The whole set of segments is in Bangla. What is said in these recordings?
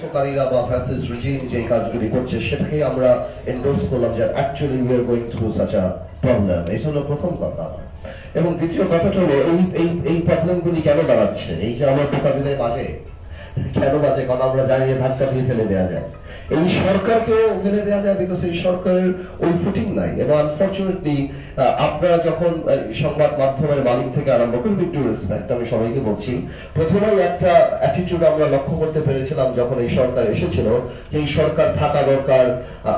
রাষ্ট্রকারীরা বা ফ্যাসিস্ট রিজিম যে কাজগুলি করছে সেটাকে আমরা এন্ডোর্স করলাম যে actually we are going through such a problem. এই হলো প্রথম কথা। এবং দ্বিতীয় কথাটা হলো এই প্রবলেমগুলি কেন দাঁড়াচ্ছে, এই যে আমার টোকা দিলে বাজে কেন বাজে, কারণ আমরা জানি যে ধাক্কা দিয়ে ফেলে দেওয়া যায়, এই সরকারকেও ফেলে দেওয়া যায়, বিকজ এই সরকারের ওই ফুটিং নাই। এবং আনফর্চুনেটলি আপনারা যখন সংবাদ মাধ্যমের মালিক থেকে আরম্ভ করে উইথ ডিউ রেসপেক্ট আমি সবাইকে বলছি, প্রথমেই একটা অ্যাটিটিউড আমরা লক্ষ্য করতে পেরেছিলাম যখন এই সরকার এসেছিল যে এই সরকার থাকা দরকার,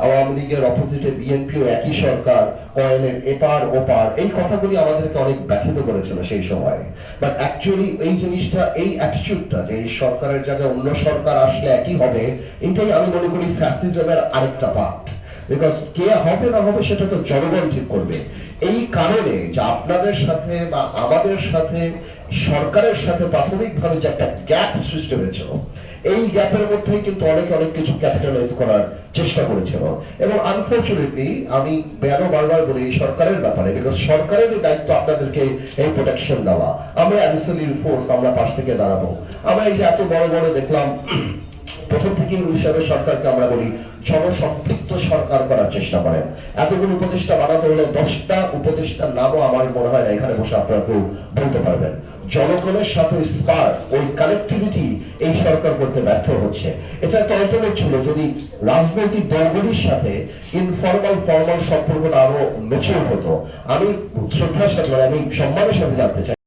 আওয়ামী লীগের অপোজিটে বিএনপিও একই সরকার, কয়েনের এপার ওপার, এই কথাগুলি আমাদেরকে অনেক ব্যথিত করেছিল সেই সময়। বাট অ্যাকচুয়ালি এই জিনিসটা, এই অ্যাটিটিউডটা যে এই সরকারের জায়গায় অন্য সরকার আসলে একই হবে, এটাই আমি মনে করি ফ্যাসিজমের আরেকটা পার্ট। বিকজ কে হবে না হবে সেটা তো জনগণ ঠিক করবে। এই কারণে যে আপনাদের সাথে বা আমাদের সাথে সরকারের সাথে প্রাথমিকভাবে যে একটা গ্যাপ সৃষ্টি হয়েছিল, এই গ্যাপের মধ্যেই কিন্তু অনেকে অনেক কিছু ক্যাপিটালাইজ করার চেষ্টা করেছিল। এবং আনফর্চুনেটলি আমি বারবার বলি এই সরকারের ব্যাপারে, বিকজ সরকারের দায়িত্ব আপনাদেরকে এই প্রোটেকশন দেওয়া। আমরা অ্যাডিশনাল ফোর্স, আমরা পাশ থেকে দাঁড়াবো। আমরা এই যে এত বড় বড় দেখলাম প্রথম থেকে হিসাবে সরকারকে আমরা বলি জনসম্পৃক্ত সরকার করার চেষ্টা করেন। এতগুলো উপদেষ্টা বানাতে হলে 10টা উপদেষ্টার নামও আমার মনে হয় না এখানে বসে আপনারা কেউ বলতে পারবেন। জনগণের সাথে স্পার্ক, ওই কানেক্টিভিটি এই সরকার করতে ব্যর্থ হচ্ছে। এটা একটা অল্টারনেট ছিল যদি রাজনৈতিক দলগুলির সাথে ইনফর্মাল ফর্মাল সম্পর্কটা আরো মেচিউর হতো। আমি শ্রদ্ধার সাথে, আমি সম্মানের সাথে জানতে চাই